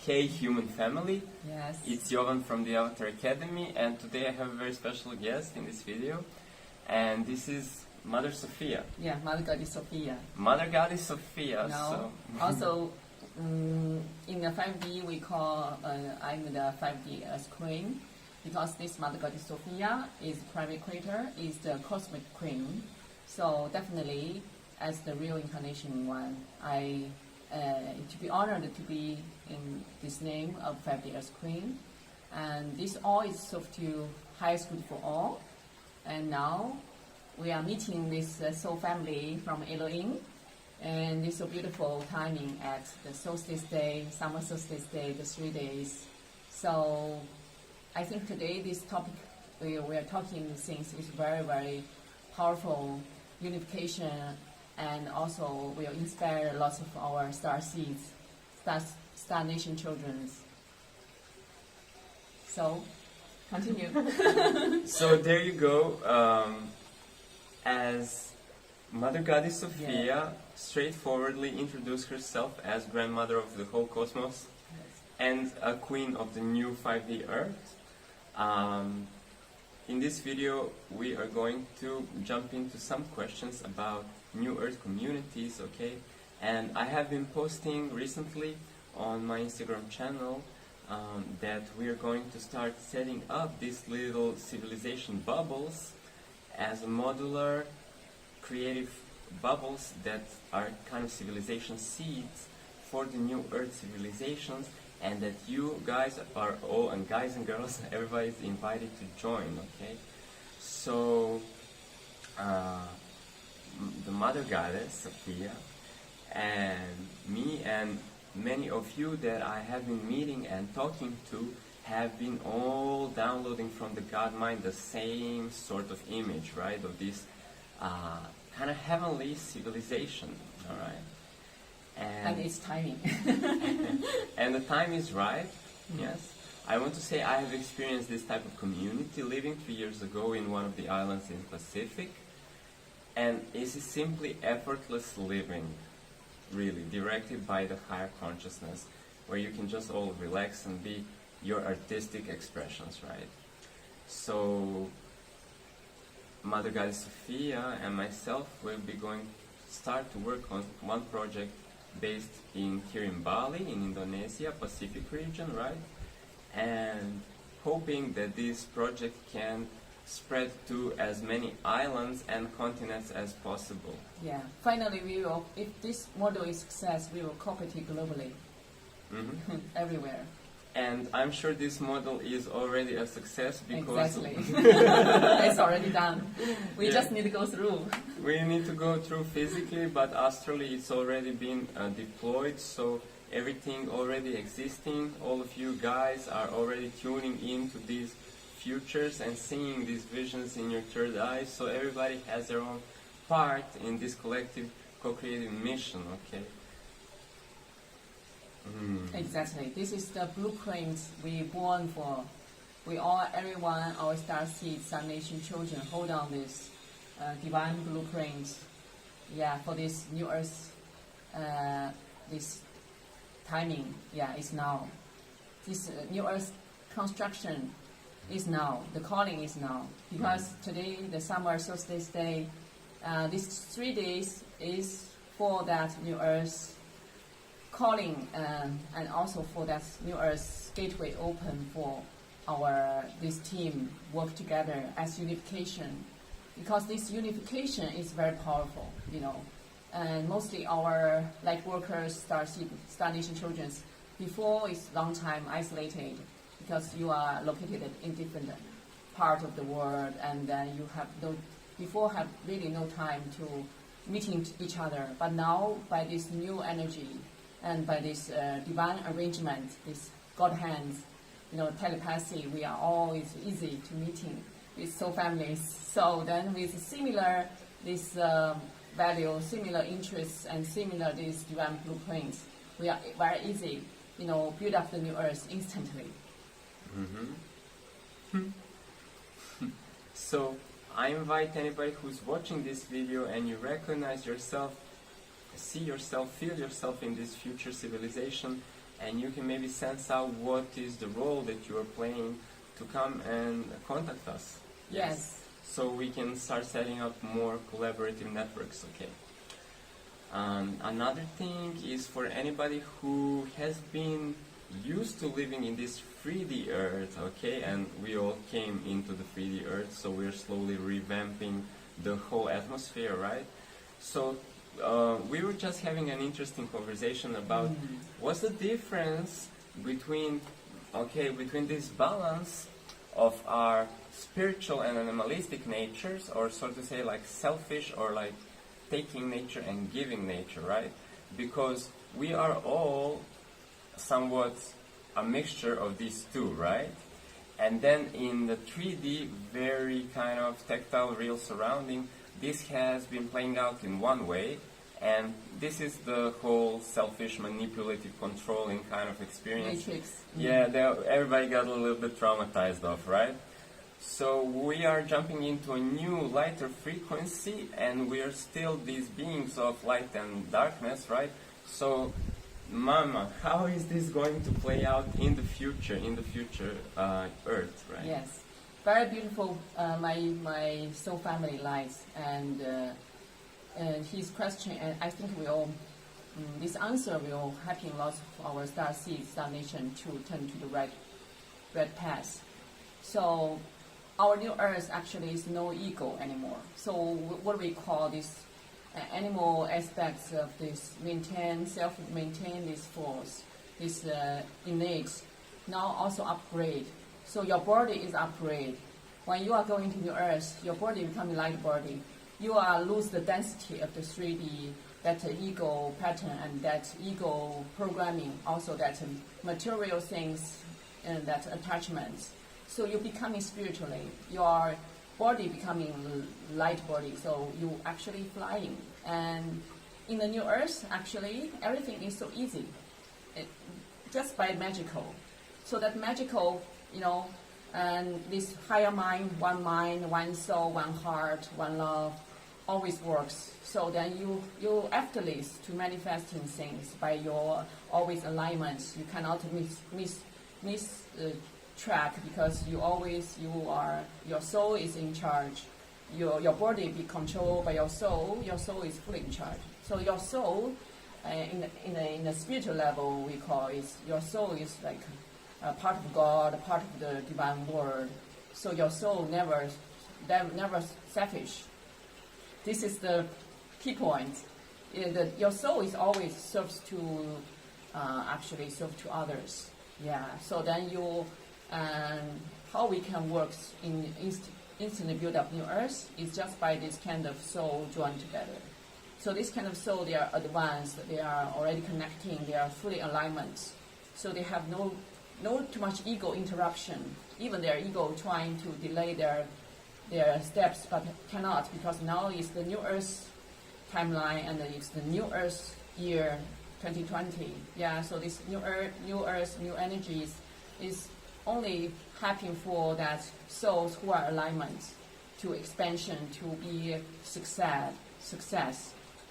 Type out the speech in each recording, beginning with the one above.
Hey human family, Yes. it's Jovan from the Avatar Academy, and today I have a very special guest in this video, and this is Mother Sophia. Yeah, Mother Goddess Sophia. Mother Goddess Sophia, No. so... Also, in the 5D we call, I'm the 5D as Queen, because this Mother Goddess Sophia is private creator, is the cosmic queen. So definitely, as the real incarnation one, I to be honored to be in this name of 5D as Queen. And this all is served to highest good for all. And now we are meeting this soul family from Elohim, and this so beautiful timing at the solstice day, summer solstice day, the 3 days. So I think today this topic we are talking things is very, very powerful unification, and also will inspire lots of our star seeds, star nation children. So continue. So there you go. As Mother Goddess Sophia straightforwardly introduced herself as grandmother of the whole cosmos and a queen of the new 5D Earth. In this video we are going to jump into some questions about New Earth communities, okay? And I have been posting recently on my Instagram channel that we are going to start setting up these little civilization bubbles as modular creative bubbles that are kind of civilization seeds for the New Earth civilizations, and that you guys are all, and guys and girls, everybody is invited to join, okay? So the Mother Goddess Sophia and me and many of you that I have been meeting and talking to have been all downloading from the God mind the same sort of image, right, of this kind of heavenly civilization, all right? And it's timing. And the time is right, yes. I want to say I have experienced this type of community living 3 years ago in one of the islands in the Pacific, and it's simply effortless living, really, directed by the higher consciousness, where you can just all relax and be your artistic expressions, right? So Mother Goddess Sophia and myself will be going to start to work on one project based here in Bali, in Indonesia, Pacific region, right? And hoping that this project can spread to as many islands and continents as possible. Yeah. Finally, we will, if this model is success, we will copy it globally, everywhere. And I'm sure this model is already a success because Exactly. It's already done. We just need to go through. we need to go through physically, but astrally it's already been deployed, so everything already existing. All of you guys are already tuning into these futures and seeing these visions in your third eye, so everybody has their own part in this collective co-creative mission, okay? Exactly. This is the blueprint we born for. We all, everyone, our star seeds, star nation children, hold on this divine blueprint. Yeah, for this new earth, this timing. Yeah, it's now. This new earth construction is now. The calling is now. Because today, the summer solstice day, these 3 days is for that new earth calling, and also for that new earth gateway open for our this team work together as unification, because this unification is very powerful, you know, and mostly our light workers, star nation children, before it's long time isolated because you are located in different part of the world, and you have have really no time to meeting each other. But now by this new energy and by this divine arrangement, this God hands, you know, telepathy, we are always easy to meeting with soul families. So then with similar this value, similar interests, and similar these divine blueprints, we are very easy, you know, build up the new earth instantly. So I invite anybody who's watching this video and you recognize yourself, see yourself, feel yourself in this future civilization, and you can maybe sense out what is the role that you are playing to come and contact us. Yes. So we can start setting up more collaborative networks, okay? Another thing is for anybody who has been used to living in this 3D Earth, okay, and we all came into the 3D Earth, so we're slowly revamping the whole atmosphere, right? So we were just having an interesting conversation about what's the difference between this balance of our spiritual and animalistic natures, or so to say, like selfish or like taking nature and giving nature, right? Because we are all somewhat a mixture of these two, right? And then in the 3D, very kind of tactile, real surrounding, this has been playing out in one way, and this is the whole selfish, manipulative, controlling kind of experience. Matrix. Yeah, everybody got a little bit traumatized off, right? So we are jumping into a new, lighter frequency, and we are still these beings of light and darkness, right? So, Mama, how is this going to play out in the future Earth, right? Yes, very beautiful. My soul family lies, and his question, and I think we all, this answer will helping lots of our star seeds, star nation to turn to the right path. So our new Earth actually is no ego anymore. So what we call this animal aspects of this self-maintain this force, this innate, now also upgrade. So your body is upgrade. When you are going to the Earth, your body becomes light body. You are lose the density of the 3D, that ego pattern and that ego programming, also that material things and that attachments. So you're becoming spiritually. Your body becoming light body, so you actually flying. And in the new Earth, actually, everything is so easy, just by magical. So that magical, and this higher mind, one soul, one heart, one love, always works. So then you effortless to manifesting things by your always alignments. You cannot miss track, because your soul is in charge. Your body be controlled by your soul is fully in charge. So your soul, in the spiritual level, we call it, your soul is like a part of God, a part of the divine word. So your soul never selfish. This is the key point. Your soul is always serves to others. Yeah. So then how we can work in instantly build up new Earth is just by this kind of soul joined together. So this kind of soul, they are advanced, they are already connecting, they are fully alignment. So they have no too much ego interruption. Even their ego trying to delay their steps, but cannot, because now is the new Earth timeline, and it's the new Earth year 2020. Yeah. So this new Earth, new energies is only happening for that souls who are alignment to expansion, to be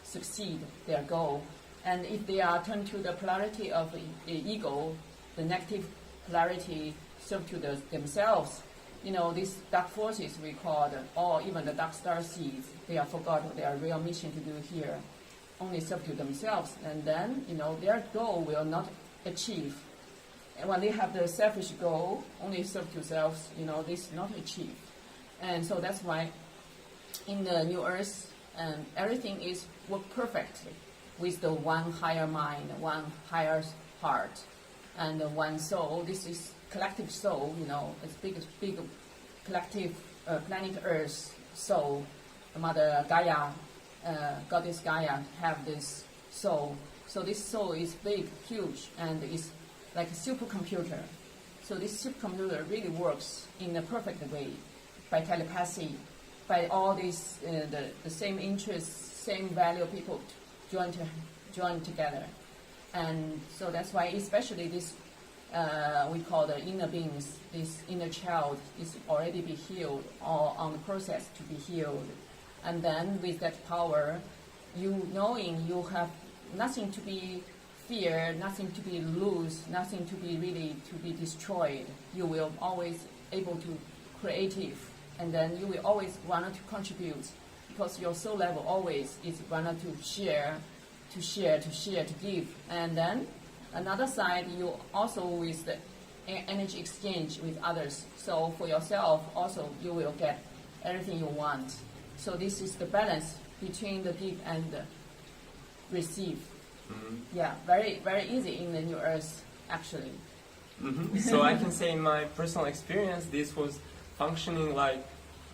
succeed their goal. And if they are turned to the polarity of the ego, the negative polarity serve to themselves, these dark forces we call or even the dark star seeds, they are forgot their real mission to do here, only serve to themselves, and then their goal will not achieve. And when they have the selfish goal, only serve to selves, this not achieve. And so that's why in the new Earth, everything is work perfectly with the one higher mind, one higher heart, and one soul. This is collective soul, it's big collective planet Earth soul. Mother Gaia, Goddess Gaia, have this soul. So this soul is big, huge, and is like a supercomputer. So this supercomputer really works in a perfect way, by telepathy, by all these the same interests, same value people join together. And so that's why, especially this, we call the inner beings, this inner child is already be healed, or on the process to be healed. And then with that power, knowing you have nothing to be fear, nothing to be lose, nothing to be really to be destroyed. You will always able to creative, and then you will always want to contribute, because your soul level always is want to share, to give. And then another side, you also with the energy exchange with others. So for yourself also, you will get everything you want. So this is the balance between the give and the receive. Mm-hmm. Yeah, very, very easy in the New Earth, actually. Mm-hmm. So I can say in my personal experience, this was functioning like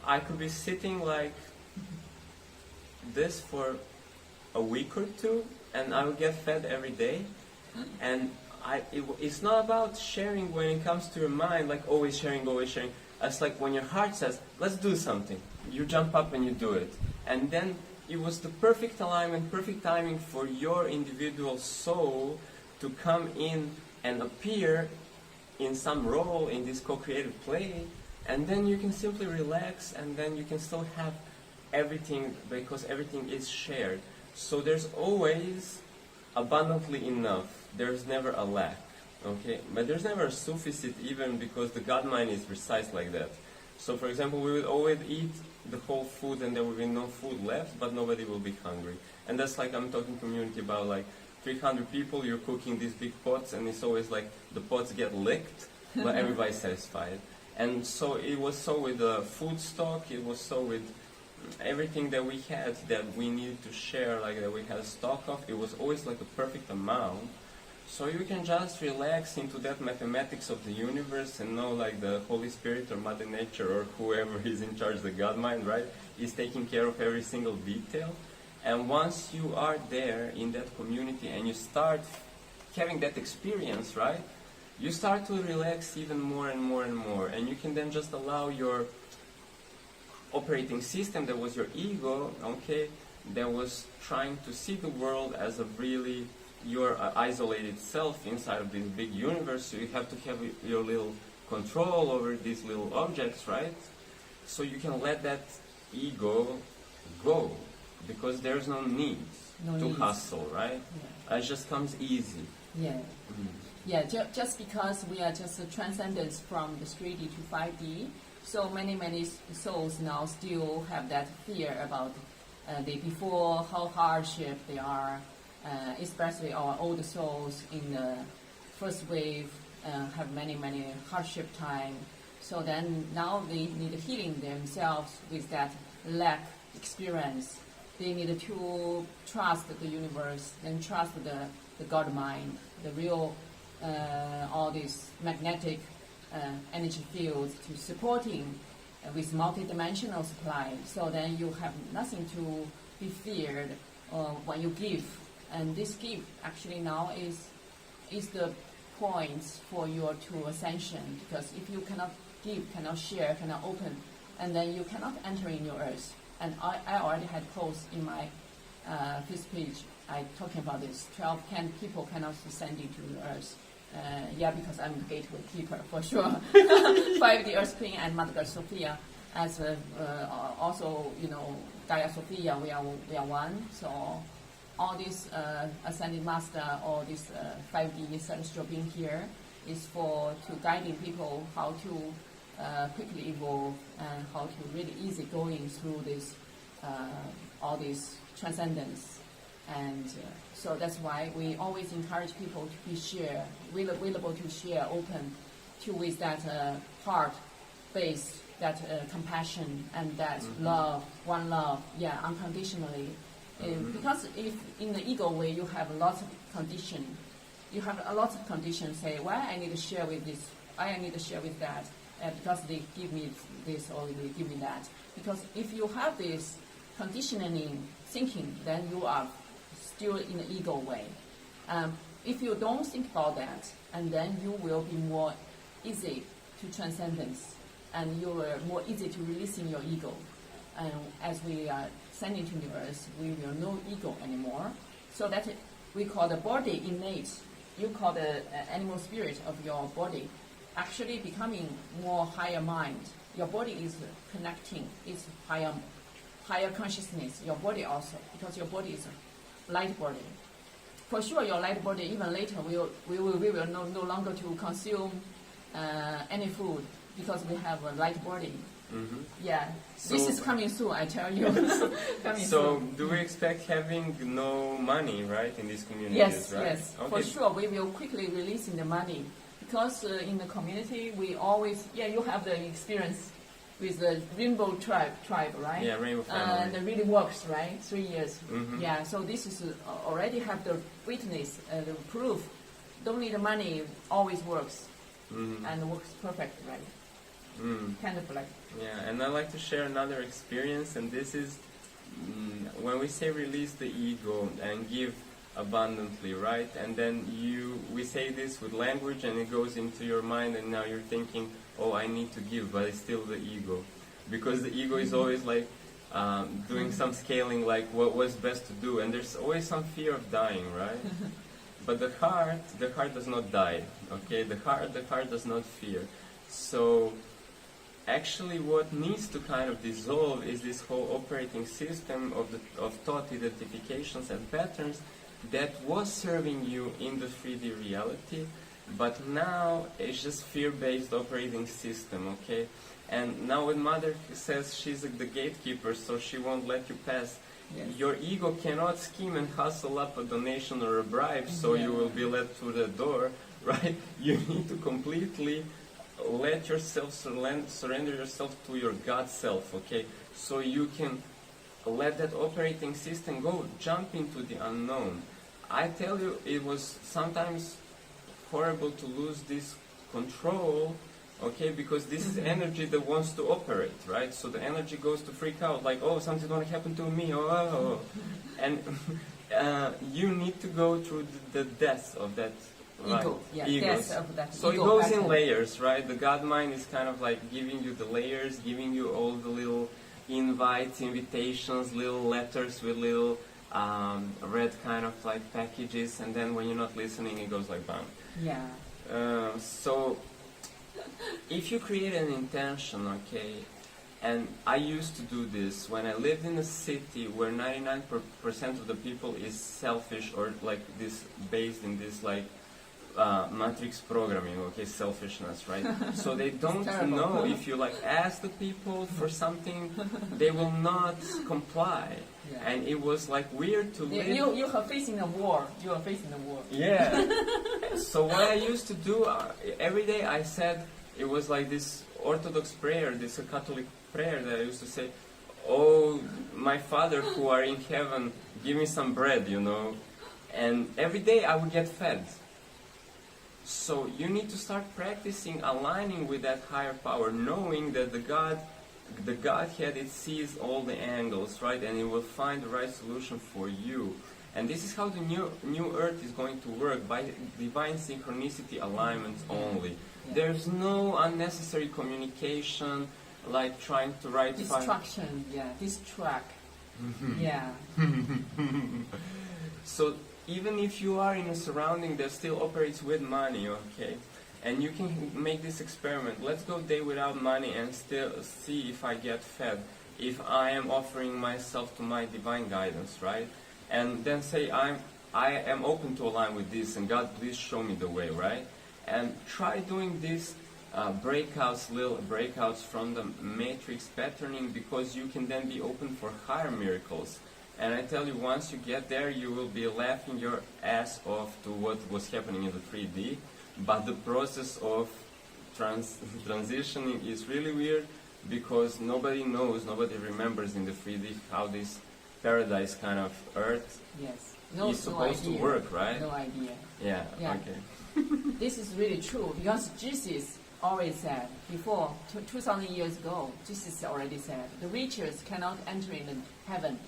I could be sitting like this for a week or two, and I would get fed every day. And it's not about sharing when it comes to your mind, like always sharing, always sharing. It's like when your heart says, let's do something, you jump up and you do it. And then it was the perfect alignment, perfect timing for your individual soul to come in and appear in some role in this co-creative play, and then you can simply relax, and then you can still have everything, because everything is shared. So there's always abundantly enough. There's never a lack, okay? But there's never a sufficit, even because the God mind is precise like that. So for example, we would always eat the whole food and there will be no food left, but nobody will be hungry. And that's like I'm talking community about like 300 people, you're cooking these big pots, and it's always like the pots get licked, but everybody's satisfied. And so it was so with the food stock, it was so with everything that we had that we needed to share, like that we had a stock of, it was always like a perfect amount. So you can just relax into that mathematics of the universe and know like the Holy Spirit or Mother Nature or whoever is in charge, the God mind, right, is taking care of every single detail. And once you are there in that community and you start having that experience, right, you start to relax even more and more and more. And you can then just allow your operating system, that was your ego, okay, that was trying to see the world as a really your isolated self inside of this big universe, so you have to have your little control over these little objects, right? So you can let that ego go, because there's no need to hustle, right? Yeah. It just comes easy. Yeah. Mm. Yeah, just because we are just a transcendence from the 3D to 5D, so many souls now still have that fear about before how hardship they are, especially our older souls in the first wave have many hardship time. So then now they need healing themselves with that lack experience. They need to trust the universe, then trust the God mind, the real all these magnetic energy fields to supporting with multidimensional supply. So then you have nothing to be feared when you give. And this gift actually now is the point for your true ascension, because if you cannot give, cannot share, cannot open, and then you cannot enter in your earth. And I already had posts in my first page talking about this. 12 people cannot ascend into the earth. Because I'm the gateway keeper for sure. 5D Earth Queen and Mother God Sophia, as also Gaia Sophia, we are one. So all this ascended master or this 5D celestial being here is to guiding people how to quickly evolve and how to really easy going through this all this transcendence. And so that's why we always encourage people to be available to share, open to with that heart base, that compassion and that love, one love, unconditionally. Because if in the ego way you have lots of condition, you have a lot of conditions. Say, why I need to share with this, why I need to share with that, because they give me this or they give me that. Because if you have this conditioning thinking, then you are still in the ego way. If you don't think about that, and then you will be more easy to transcendence, and you are more easy to releasing your ego. And as we are sending to the earth, we will no ego anymore. So that we call the body innate. You call the animal spirit of your body actually becoming more higher mind. Your body is connecting, it's higher consciousness. Your body also, because your body is a light body. for sure your light body even later we will no longer to consume any food because we have a light body. Mm-hmm. Yeah, So- this is coming soon, I tell you. Coming So, soon. do we expect having no money, right, in these communities, Yes, right? yes, Okay. for sure. We will quickly releasing the money because in the community we always, you have the experience with the Rainbow tribe, right? Yeah, Rainbow And Family. it really works, right? 3 years. Mhm. Yeah, so this is already have the witness, the proof. Don't need the money, always works Mhm. and works perfect, right? Mm. Kind of like. Yeah, and I'd like to share another experience, and this is when we say release the ego and give abundantly, right? And then we say this with language, and it goes into your mind, and now you're thinking, oh, I need to give, but it's still the ego, because the ego is always like doing some scaling, like what was best to do, and there's always some fear of dying, right? But the heart does not die. Okay, the heart does not fear. So actually what needs to kind of dissolve is this whole operating system of thought identifications and patterns that was serving you in the 3D reality, but now it's just fear-based operating system, okay? And now when Mother says she's the gatekeeper, so she won't let you pass, Yes. your ego cannot scheme and hustle up a donation or a bribe so you will be led through the door, right? You need to completely let yourself surrender yourself to your God self, okay? So you can let that operating system go, jump into the unknown. I tell you, it was sometimes horrible to lose this control, okay? Because this is energy that wants to operate, right? So the energy goes to freak out, like, oh, something's going to happen to me, oh. And you need to go through the death of that. Ego, yeah, Egos. death of that So it ego goes pattern. in layers, right? The God mind is kind of like giving you the layers, giving you all the little invites, invitations, little letters with little red kind of like packages, and then when you're not listening, it goes like bam. Yeah. So if you create an intention, okay, and I used to do this when I lived in a city where 99% of the people is selfish or like this based in this like matrix programming, okay, selfishness, right? So they don't terrible. know if you like ask the people for something, they will not comply. Yeah. And it was like weird to live. You are facing a war. You are facing a war. Yeah. So what I used to do every day, I said it was like this Orthodox prayer, this Catholic prayer that I used to say, "Oh, my Father who are in heaven, give me some bread," you know. And every day I would get fed. So you need to start practicing aligning with that higher power, knowing that the Godhead, it sees all the angles, right? And it will find the right solution for you. And this is how the new earth is going to work, by divine synchronicity alignments only. Yeah. There's no unnecessary communication, like trying to write... Distraction, distract. Yeah. So even if you are in a surrounding that still operates with money, okay, and you can make this experiment. Let's go a day without money and still see if I get fed, if I am offering myself to my divine guidance, right? And then say I am open to align with this, and God, please show me the way, right? And try doing this little breakouts from the matrix patterning, because you can then be open for higher miracles. And I tell you, once you get there, you will be laughing your ass off to what was happening in the 3D. But the process of transitioning is really weird, because nobody knows, nobody remembers in the 3D how this paradise kind of earth Yes. is supposed to work, right? No idea. Yeah, Yeah. okay. This is really true, because Jesus always said, before 2,000 years ago, Jesus already said, the riches cannot enter into heaven.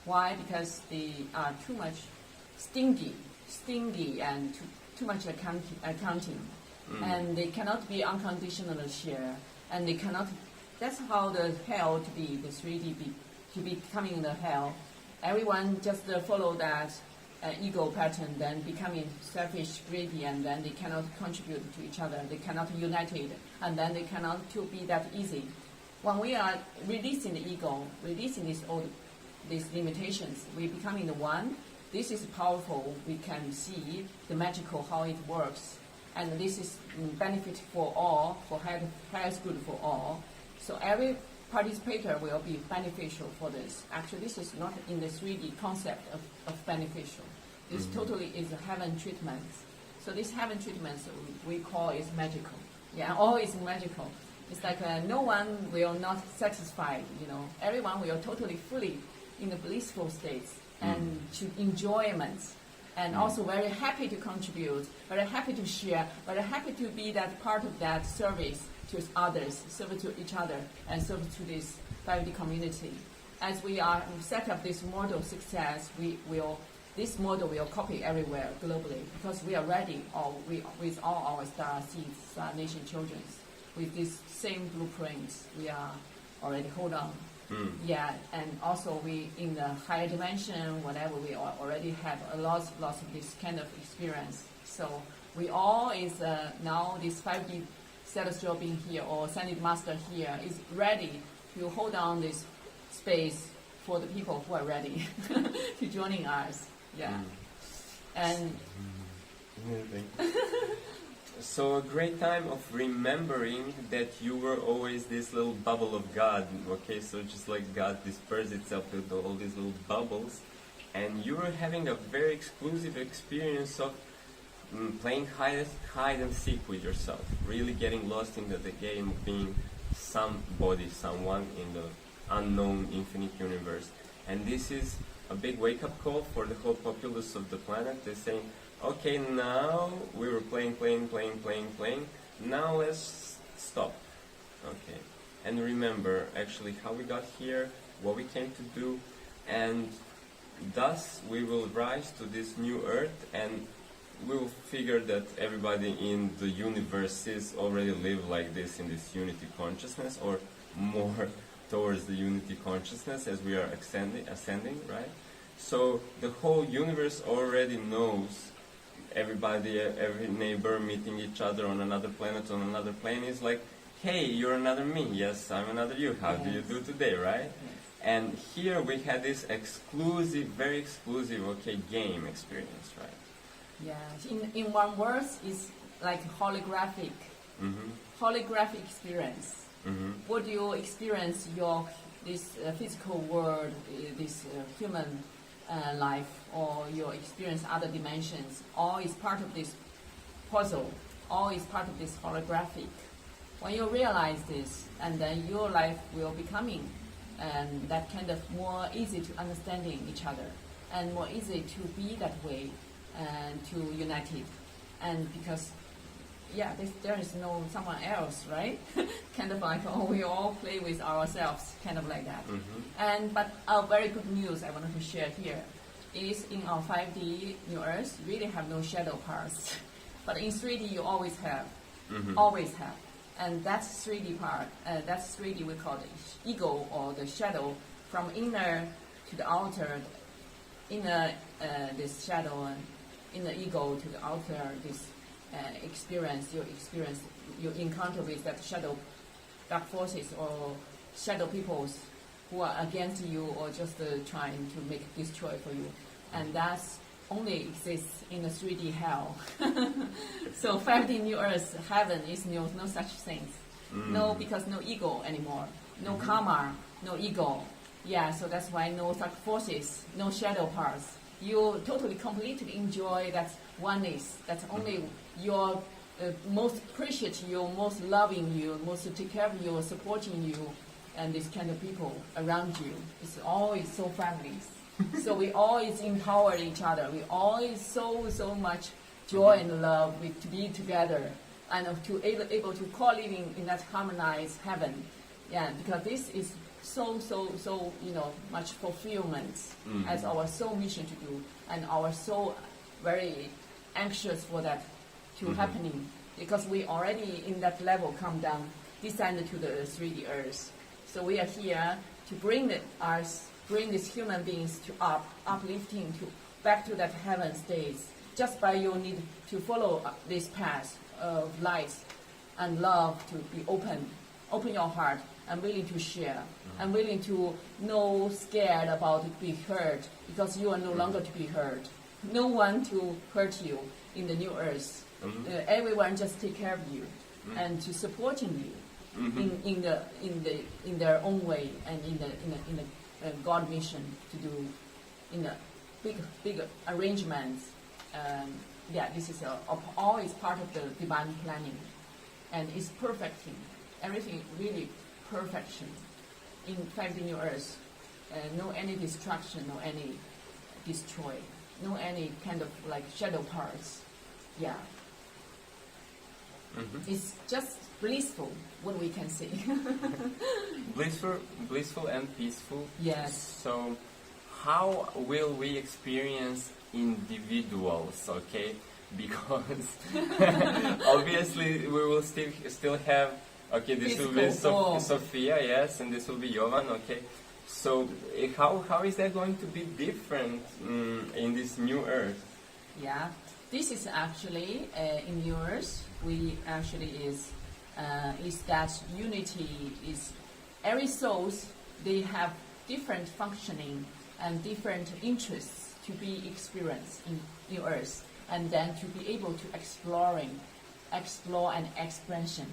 Why? Because they are too much stingy and too much accounting. And they cannot be unconditionally share, and they cannot. That's how the hell to be, the 3D to be coming the hell. Everyone just follow that ego pattern, then becoming selfish, greedy, and then they cannot contribute to each other. They cannot unite it, and then they cannot to be that easy. When we are releasing the ego, releasing these limitations, we becoming the one. this is powerful. We can see the magical how it works, and this is benefit for all, for highest good for all. So every participator will be beneficial for this. Actually, this is not in the 3D concept of beneficial. This totally is a heaven treatment. So this heaven treatment we call is magical. Yeah, all is magical. It's like no one will not satisfied. Everyone will totally fully in the blissful states and to enjoyment, and also very happy to contribute, very happy to share, very happy to be that part of that service to others, serve to each other, and serve to this 5D community. As we are set up this model success, this model will copy everywhere globally, because we are ready, with all our star seeds, Star Nation children, with this same blueprints, we are already hold on. Yeah, and also we in the higher dimension, whatever, we already have lots of this kind of experience. So we all is now this 5D celestial being here or Ascended Master here is ready to hold on this space for the people who are ready to joining us. Yeah, and so a great time of remembering that you were always this little bubble of God. Okay, so just like God dispersed itself with all these little bubbles, and you were having a very exclusive experience of playing hide and seek with yourself, really getting lost in the game of being somebody, someone in the unknown infinite universe. And this is a big wake-up call for the whole populace of the planet. They're saying, okay, now we were playing, now let's stop. Okay, and remember actually how we got here, what we came to do, and thus we will rise to this new earth, and we will figure that everybody in the universes already live like this in this unity consciousness, or more towards the unity consciousness as we are ascending, right? So the whole universe already knows everybody, every neighbor meeting each other on another planet, on another plane is like, hey, you're another me, yes, I'm another you, how do you do today, right? And here we had this exclusive, very exclusive, okay, game experience, right? Yeah, in one word, it's like holographic. Holographic experience. What do you experience this physical world, this human life, or your experience other dimensions, all is part of this puzzle, all is part of this holographic. When you realize this, and then your life will becoming and that kind of more easy to understanding each other, and more easy to be that way, and to united. And because there is no someone else, right? Kind of like, we all play with ourselves, kind of like that. But our very good news I wanted to share here is in our 5D New Earth, you really have no shadow parts. But in 3D, you always have. Always have. And that's 3D part. That's 3D, we call the ego, or the shadow, from inner to the outer. Inner, this shadow, in the ego to the outer, this experience, you encounter with that shadow, dark forces or shadow peoples who are against you or just trying to make destroy for you, and that's only exists in the 3D hell. So 5D New Earth, heaven is no such things. No, because no ego anymore, no karma, no ego. Yeah, so that's why no such forces, no shadow parts. You totally, completely enjoy that oneness. That's only your most precious you, most loving you, most take care of you, supporting you, and this kind of people around you. It's always so friendly. So we always empower each other. We always so much joy and love to be together and to able to co-living in that harmonized heaven. Yeah, because this is so much fulfillment as our soul mission to do, and our soul very anxious for that to happening, because we already in that level come down, descend to the 3D earth. So we are here to bring these human beings to uplifting to back to that heaven states. Just by you need to follow this path of light and love, to be open your heart I'm willing to share. I'm willing to no scared about being hurt because you are no longer to be hurt. No one to hurt you in the new earth. Everyone just take care of you and to supporting you in their own way and in the God mission to do in the big arrangements. Yeah, this is all is part of the divine planning, and it's perfecting everything. Really perfection in 5D new earth. No any destruction, no any destroy, no any kind of like shadow parts. Yeah. It's just blissful, what we can see. blissful and peaceful. Yes. So, how will we experience individuals? Okay, because obviously we will still have. Okay, this will be Sophia, yes, and this will be Jovan. Okay, so how is that going to be different in this new earth? Yeah. This is actually in yours. We actually is that unity is every souls they have different functioning and different interests to be experienced in new earth, and then to be able to explore and expression.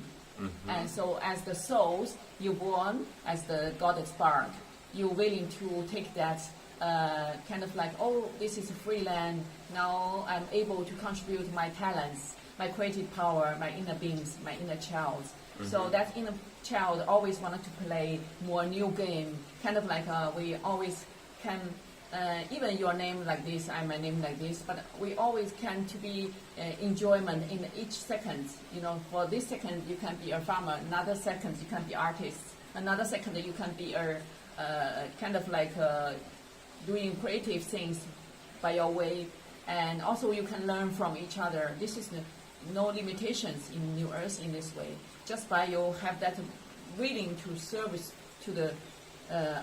And so as the souls, you're born as the goddess spark. You're willing to take that kind of like, oh, this is a free land. Now I'm able to contribute my talents, my creative power, my inner beings, my inner child. So that inner child always wanted to play more new game. Kind of like we always can, even your name like this, I'm my name like this, but we always can to be enjoyment in each second. You know, for this second you can be a farmer, another second you can be artist, another second you can be a kind of like doing creative things by your way, and also you can learn from each other. This is no limitations in New Earth in this way. Just by you have that willing to service to the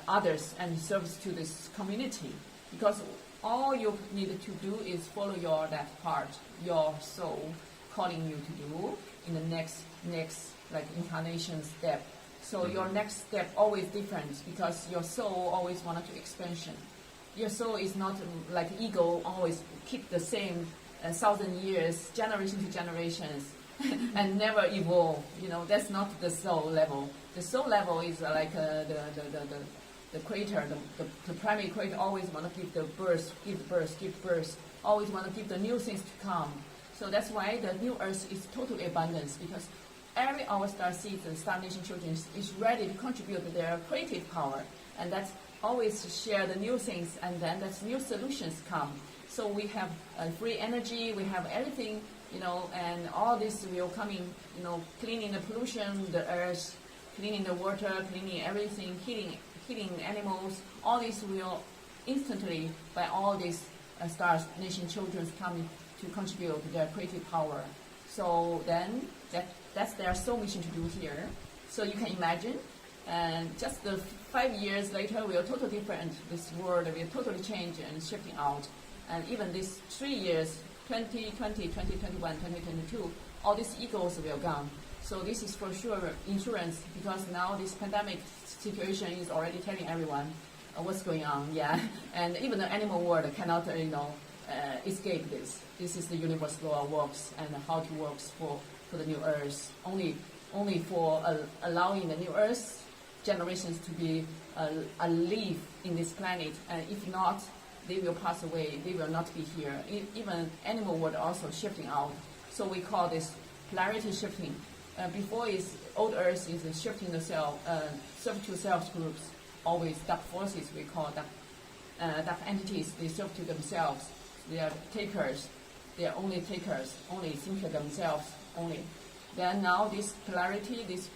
others and service to this community, because all you need to do is follow that part, your soul calling you to do in the next like incarnation step. So your next step always different, because your soul always wanted to expansion. Your soul is not like ego always keep the same 1,000 years, generation to generations, and never evolve. You know, that's not the soul level. The soul level is like the creator, the primary creator always want to give birth, always want to give the new things to come. So that's why the new earth is totally abundance, because every our star seeds and star nation children is ready to contribute their creative power, and that's always share the new things, and then that's new solutions come. So we have free energy, we have everything, you know, and all this will coming, you know, cleaning the pollution, the earth, cleaning the water, cleaning everything, healing animals. All this will instantly by all these stars nation children coming to contribute their creative power. So then that's their soul mission to do here. So you can imagine, and just the 5 years later, we are totally different. This world will totally change and shifting out. And even these 3 years, 2020, 2021, 2022, all these egos will gone. So this is for sure insurance, because now this pandemic situation is already telling everyone what's going on. Yeah, and even the animal world cannot, escape this. This is the universal law works, and how it works for the new earth. Only for allowing the new earth generations to be alive in this planet, and if not, they will pass away. They will not be here. Even animal world also shifting out. So we call this polarity shifting. Before is old Earth is shifting the serve to self groups. Always dark forces we call dark entities. They serve to themselves. They are takers. They are only takers. Only think of themselves only. Then now this polarity, this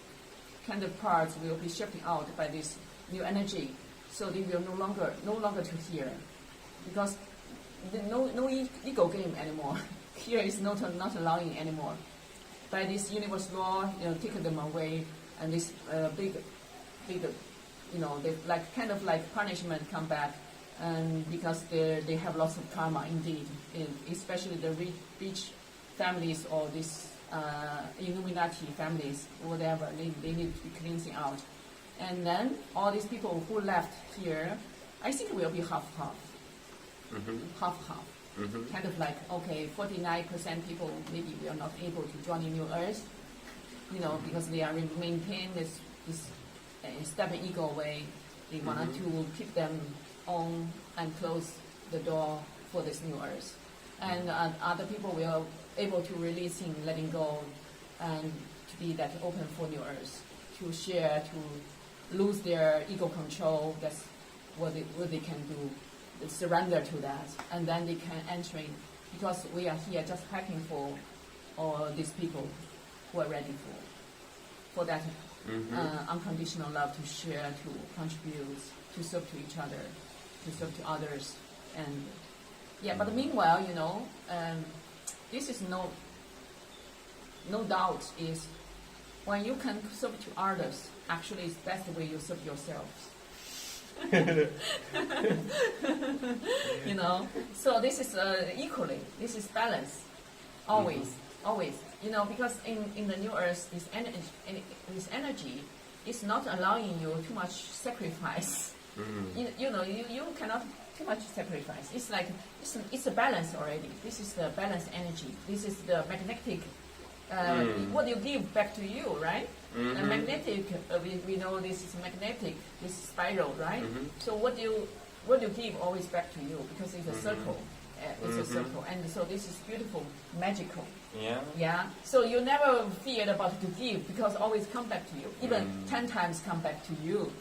kind of parts will be shifting out by this new energy. So they will no longer to hear, because no ego game anymore. Here is not allowing anymore. By this universal law, take them away, and this big, they like kind of like punishment come back, and because they have lots of karma indeed, especially the rich families or this Illuminati families, whatever, they need to be cleansing out. And then all these people who left here, I think will be half-half. Half-half. Kind of like, okay, 49% people maybe we are not able to join in New Earth, because they are maintain this stubborn ego way. They wanted to keep them on and close the door for this New Earth. And other people will able to releasing, letting go, and to be that open for New Earth, to share, to lose their ego control. That's what they can do. They surrender to that, and then they can enter in, because we are here just happy for all these people who are ready for that unconditional love, to share, to contribute, to serve to each other, to serve to others. And but meanwhile, this is no doubt is when you can serve to others, actually it's best way you serve yourselves. So this is equally, this is balance, always, because in the New Earth, this energy is not allowing you too much sacrifice. You cannot too much sacrifice. It's like it's a balance already. This is the balance energy. This is the magnetic. What you give back to you, right? And magnetic, we know this is magnetic, this spiral, right? So what you give always back to you, because it's a circle. It's a circle, and so this is beautiful, magical. Yeah. So you never feared about to give, because always come back to you. Even 10 times come back to you.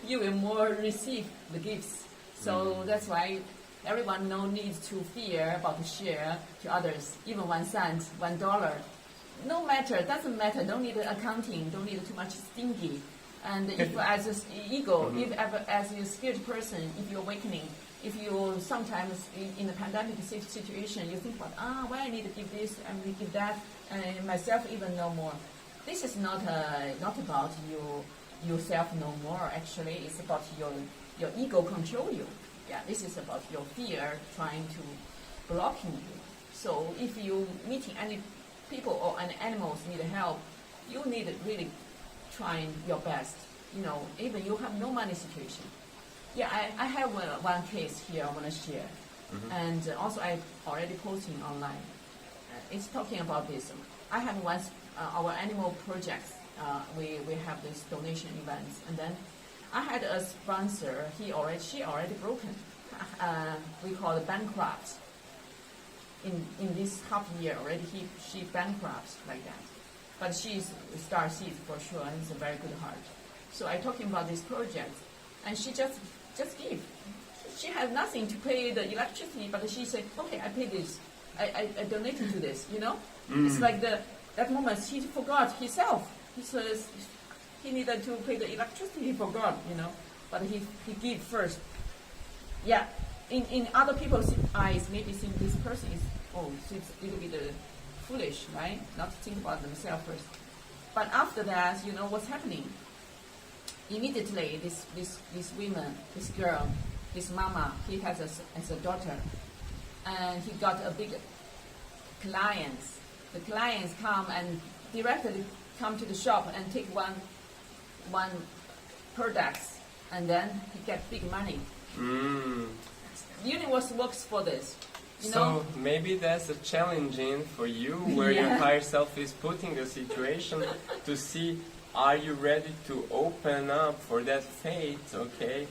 You will more receive the gifts. So that's why everyone no need to fear about to share to others, even 1 cent, $1. No matter, doesn't matter. Don't need accounting. Don't need too much stingy. And if as an ego, if ever as a skilled person, if you're awakening, if you sometimes in the pandemic situation, you think about why I need to give this and we give that, and myself even no more. This is not about yourself no more. Actually, it's about your ego control you. Yeah, this is about your fear trying to blocking you. So if you meeting any people or any animals need help, you need really trying your best. Even you have no money situation. Yeah, I have one case here I want to share, and also I already posting online. It's talking about this. I have once our animal projects. We have this donation events, and then I had a sponsor. She already broken. We call it bankrupt. In this half year already, she bankrupt like that. But she's a star seed for sure, and it's a very good heart. So I talking about this project, and she just give. She had nothing to pay the electricity, but she said, okay, I pay this. I donated to this, It's like that moment he forgot himself. He says he needed to pay the electricity, he forgot, But he gave first. Yeah. In other people's eyes, maybe think this person is seems a little bit foolish, right? Not to think about themselves first. But after that, what's happening? Immediately, this woman, this girl, this mama, he has as a daughter, and he got a big clients. The clients come and directly come to the shop and take one products, and then he get big money. Universe works for this. So maybe that's a challenging for you, where your higher self is putting a situation to see, are you ready to open up for that fate, okay?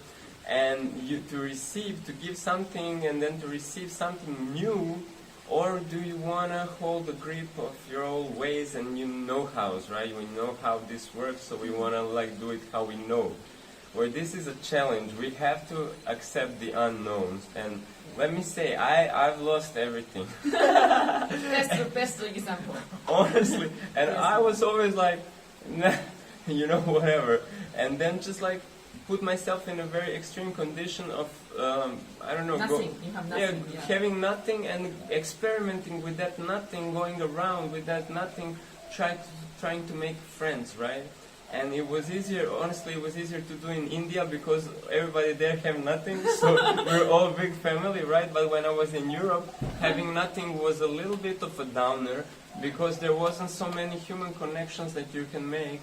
And you to give something and then to receive something new, or do you want to hold the grip of your old ways and know-hows, right? We know how this works, so we want to do it how we know. Where this is a challenge, we have to accept the unknowns. And let me say, I've lost everything. That's the best example. Honestly. And I was always like, nah, whatever. And then just put myself in a very extreme condition of, nothing. You have nothing. Having nothing and experimenting with that nothing, going around with that nothing, trying to make friends, right? And it was easier, honestly, it was easier to do in India because everybody there have nothing, so we're all a big family, right? But when I was in Europe, having nothing was a little bit of a downer because there wasn't so many human connections that you can make.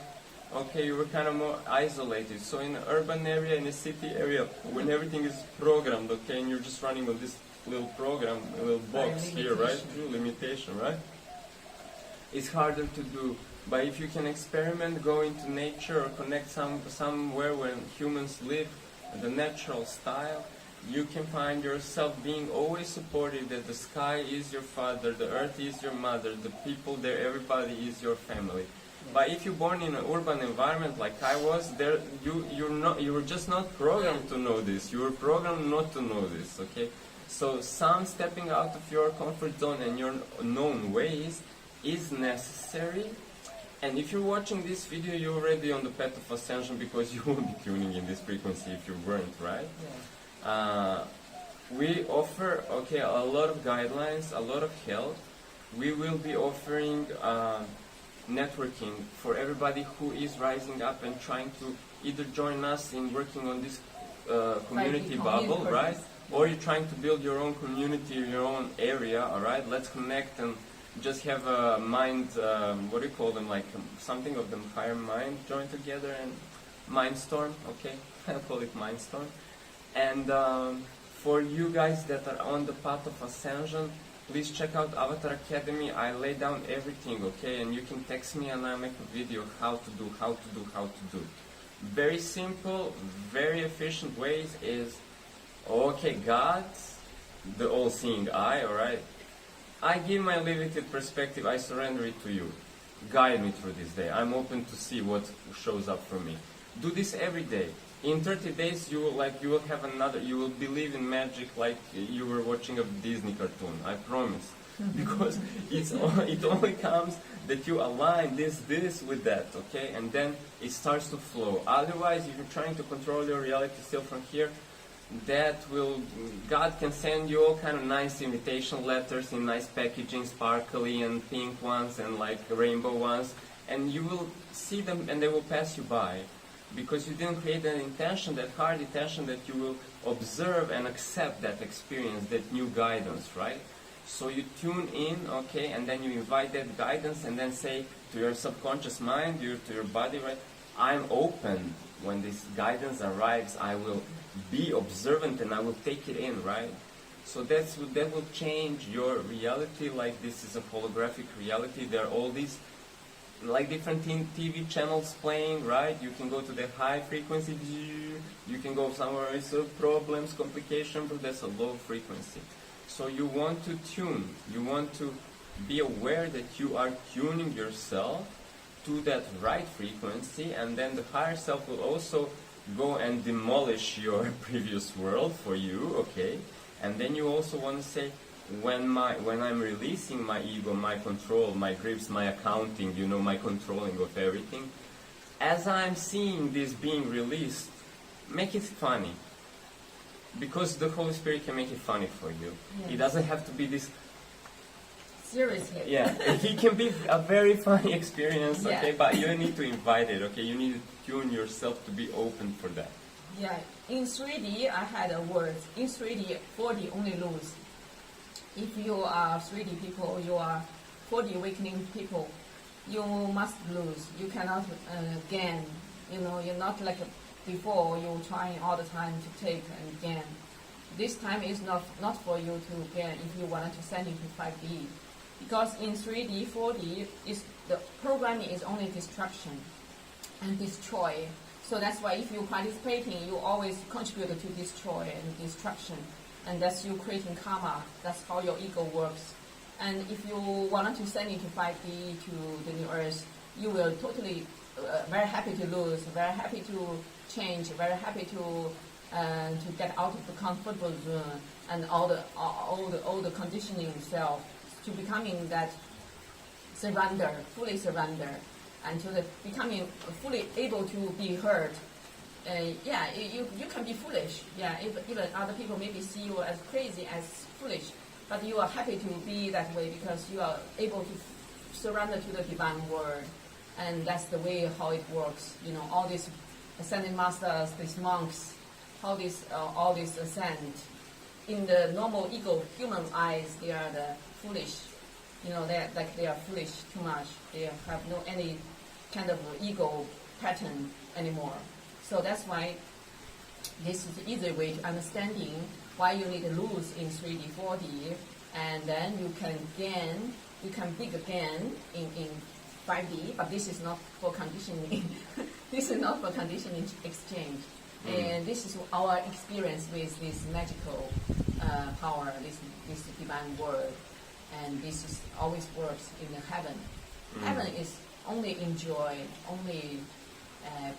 okay, you were kind of more isolated. So in an urban area, in a city area, when everything is programmed, okay, and you're just running on this little program, a little box here, right? Limitation, right? It's harder to do. But if you can experiment, go into nature or connect somewhere where humans live, the natural style, you can find yourself being always supported that the sky is your father, the earth is your mother, the people there, everybody is your family. But if you're born in an urban environment like I was, you were just not programmed to know this. You were programmed not to know this. Okay, so some stepping out of your comfort zone and your known ways is necessary. And if you're watching this video, you're already on the path of ascension because you won't be tuning in this frequency if you weren't, right? Yeah. We offer, okay, a lot of guidelines, a lot of help. We will be offering networking for everybody who is rising up and trying to either join us in working on this community bubble, right? Or you're trying to build your own community, your own area, all right? Let's connect and just have a mind, what do you call them, like something of them, higher mind, join together and mindstorm, okay? I'll call it mindstorm. And for you guys that are on the path of ascension, please check out Avatar Academy. I lay down everything, okay? And you can text me and I'll make a video how to do. Very simple, very efficient ways is, okay, God, the all-seeing eye, all right? I give my limited perspective, I surrender it to you. Guide me through this day. I'm open to see what shows up for me. Do this every day. In 30 days you will have another, you will believe in magic like you were watching a Disney cartoon, I promise. Because it only comes that you align this with that, okay? And then it starts to flow. Otherwise, if you're trying to control your reality still from here, God can send you all kind of nice invitation letters in nice packaging, sparkly and pink ones and like rainbow ones, and you will see them and they will pass you by because you didn't create an intention, that hard intention that you will observe and accept that experience, that new guidance, right? So you tune in, okay, and then you invite that guidance and then say to your subconscious mind, to your body, right, I'm open. When this guidance arrives, I will be observant and I will take it in, right? So that will change your reality. Like this is a holographic reality. There are all these like different TV channels playing, right? You can go to the high frequency, you can go somewhere it's problems, complication, but that's a low frequency. So you want to tune, you want to be aware that you are tuning yourself to that right frequency, and then the higher self will also go and demolish your previous world for you, okay? And then you also want to say, when I'm releasing my ego, my control, my grips, my accounting, my controlling of everything, as I'm seeing this being released, make it funny. Because the Holy Spirit can make it funny for you. Yes. It doesn't have to be this seriously. Yeah, it can be a very funny experience, okay, but you need to invite it, okay? You need to tune yourself to be open for that. Yeah, in 3D, I had a word. In 3D, 4D only lose. If you are 3D people, you are 4D awakening people, you must lose. You cannot gain. You're not like before, you're trying all the time to take and gain. This time is not for you to gain if you want to send into 5D. Because in 3D, 4D, the programming is only destruction and destroy. So that's why if you're participating, you always contribute to destroy and destruction. And that's you creating karma. That's how your ego works. And if you want to send into 5D, to the new earth, you will totally very happy to lose, very happy to change, very happy to get out of the comfortable zone and all the conditioning self, to becoming that surrender, fully surrender, and to the becoming fully able to be heard. You can be foolish. Even other people maybe see you as crazy, as foolish, but you are happy to be that way because you are able to surrender to the divine word, and that's the way how it works. All these ascended masters, these monks, all this ascend. In the normal ego, human eyes, they are the foolish. They are foolish too much. They have no any kind of ego pattern anymore. So that's why this is the easy way to understanding why you need to lose in 3D, 4D, and then you can gain, you can big again in 5D, but this is not for conditioning. This is not for conditioning exchange. And this is our experience with this magical power, this divine word. And this is always works in the heaven. Heaven is only enjoy, only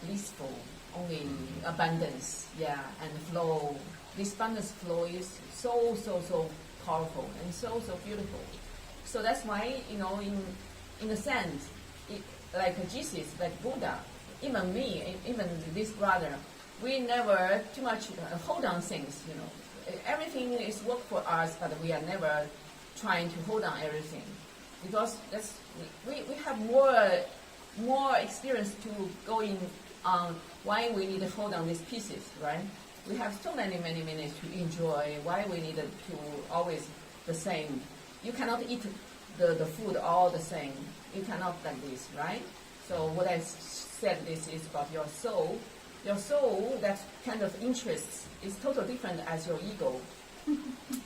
blissful, only abundance, and flow. This abundance flow is so powerful and so beautiful. So that's why, in a sense, like Jesus, like Buddha, even me, even this brother, we never too much hold on things, Everything is work for us, but we are never trying to hold on everything. Because we have more experience to going on why we need to hold on these pieces, right? We have so many minutes to enjoy, why we need to always the same. You cannot eat the food all the same. You cannot like this, right? So what I said this is about your soul. Your soul, that kind of interest is totally different as your ego.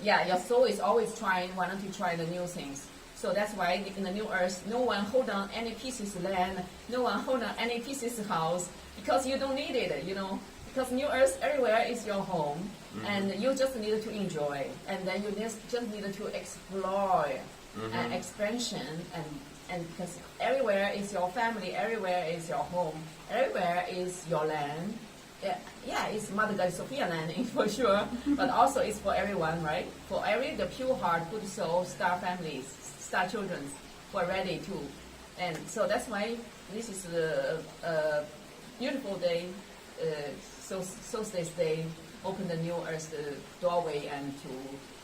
Your soul is always wanting to try the new things. So that's why in the new earth, no one hold on any pieces of land, no one hold on any pieces of house, because you don't need it, Because new earth everywhere is your home, and you just need to enjoy, and then you just need to explore and expansion, and because everywhere is your family, everywhere is your home, everywhere is your land. It's Mother God Sophia land for sure, but also it's for everyone, right? For the pure heart, good soul, star families, star children who are ready to. And so that's why this is a beautiful day, Solstice day, open the new earth doorway and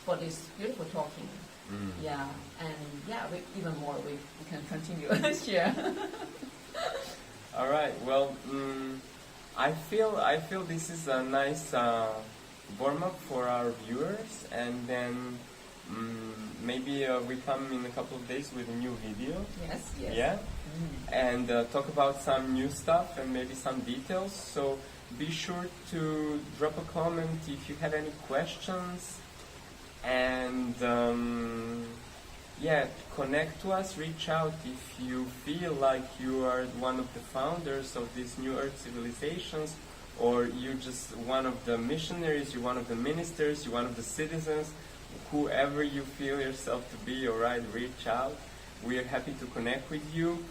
for this beautiful talking. Even more we can continue share. All right. Well, I feel this is a nice warm up for our viewers, and then maybe we come in a couple of days with a new video. Yes. Yeah. And talk about some new stuff and maybe some details. So be sure to drop a comment if you have any questions. And connect to us, reach out if you feel like you are one of the founders of these New Earth civilizations, or you're just one of the missionaries, you're one of the ministers, you're one of the citizens, whoever you feel yourself to be, alright, reach out. We are happy to connect with you.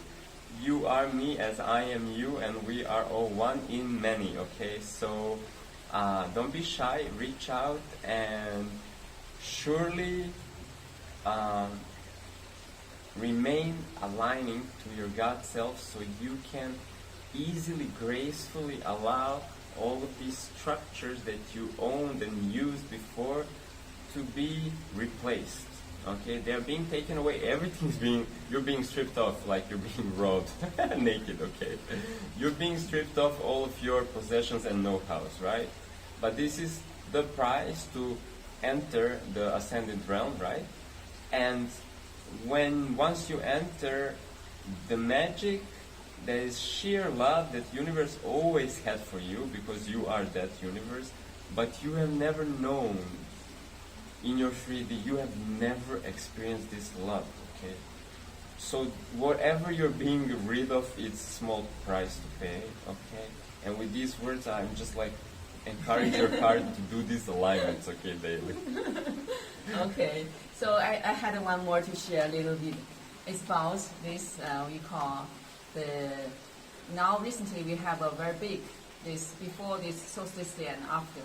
You are me as I am you, and we are all one in many, okay? So don't be shy, reach out, and surely remain aligning to your God self, so you can easily, gracefully allow all of these structures that you owned and used before to be replaced. Okay, they're being taken away. You're being stripped off, like you're being robbed naked. Okay, you're being stripped off all of your possessions and know-hows, right? But this is the price to enter the ascended realm, right? And once you enter the magic, there is sheer love that universe always had for you, because you are that universe, but you have never known in your 3D, you have never experienced this love, okay? So whatever you're being rid of, it's small price to pay, okay? And with these words, I'm just like encourage your heart to do these alignments, okay, daily. Okay, so I had one more to share a little bit. It's about this, we call now recently we have a very big, before this solstice day and after,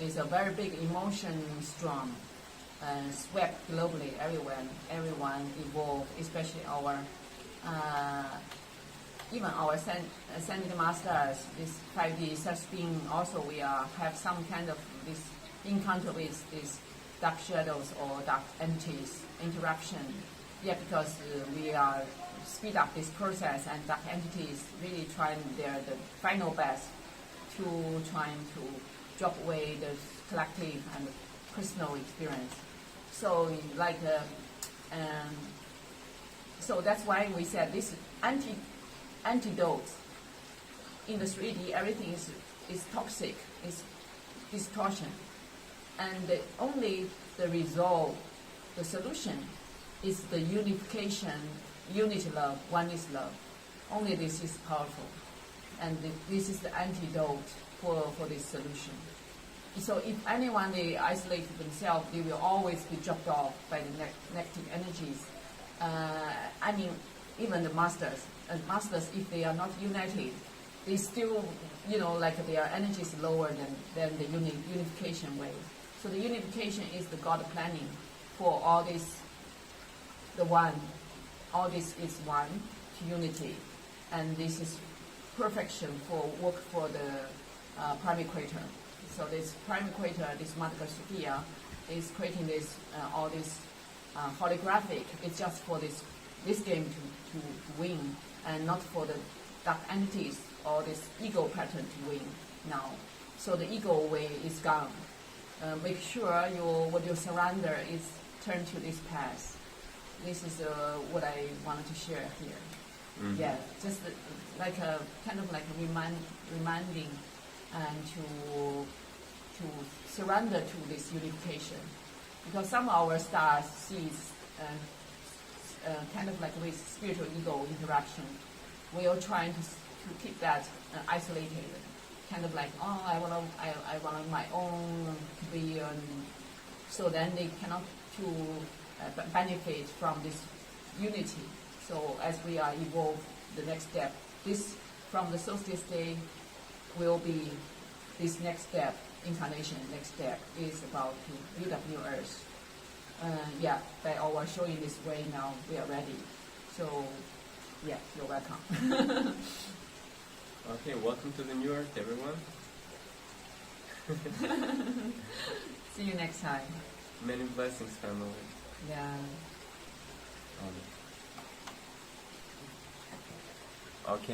is a very big emotion storm swept globally everywhere. Everyone evolved, especially even our ascended masters, this 5D such being. Also, we have some kind of this encounter with these dark shadows or dark entities interaction. Yeah, because we are speed up this process, and dark entities really trying the final best to trying to drop away the collective and personal experience. So so that's why we said this antidote in the 3D, everything is toxic, is distortion. And only the resolve, the solution, is the unification, unity love, oneness love. Only this is powerful. And this is the antidote for this solution. So if anyone, they isolate themselves, they will always be dropped off by the negative energies. I mean, even the masters, if they are not united, they still, like their energy is lower than the unification way. So the unification is the God planning for all this, the one. All this is one to unity. And this is perfection for work for the prime equator. So this prime equator, this Mother Sophia, is creating this all this holographic. It's just for this game to win, and not for the dark entities or this ego pattern to win now. So the ego way is gone. Make sure when you surrender is turn to this path. This is what I wanted to share here. Mm-hmm. Yeah, just like a kind of like reminding and to surrender to this unification, because some of our stars sees kind of like with spiritual ego interaction, we are trying to keep that isolated, kind of like I want my own to be, so then they cannot to benefit from this unity. So as we are evolved, the next step, this from the solstice day will be this next step, incarnation. Next step is about to build up new earth. By our showing this way now, we are ready. So, yeah, you're welcome. Okay, welcome to the new earth, everyone. See you next time. Many blessings, family. Yeah. Okay.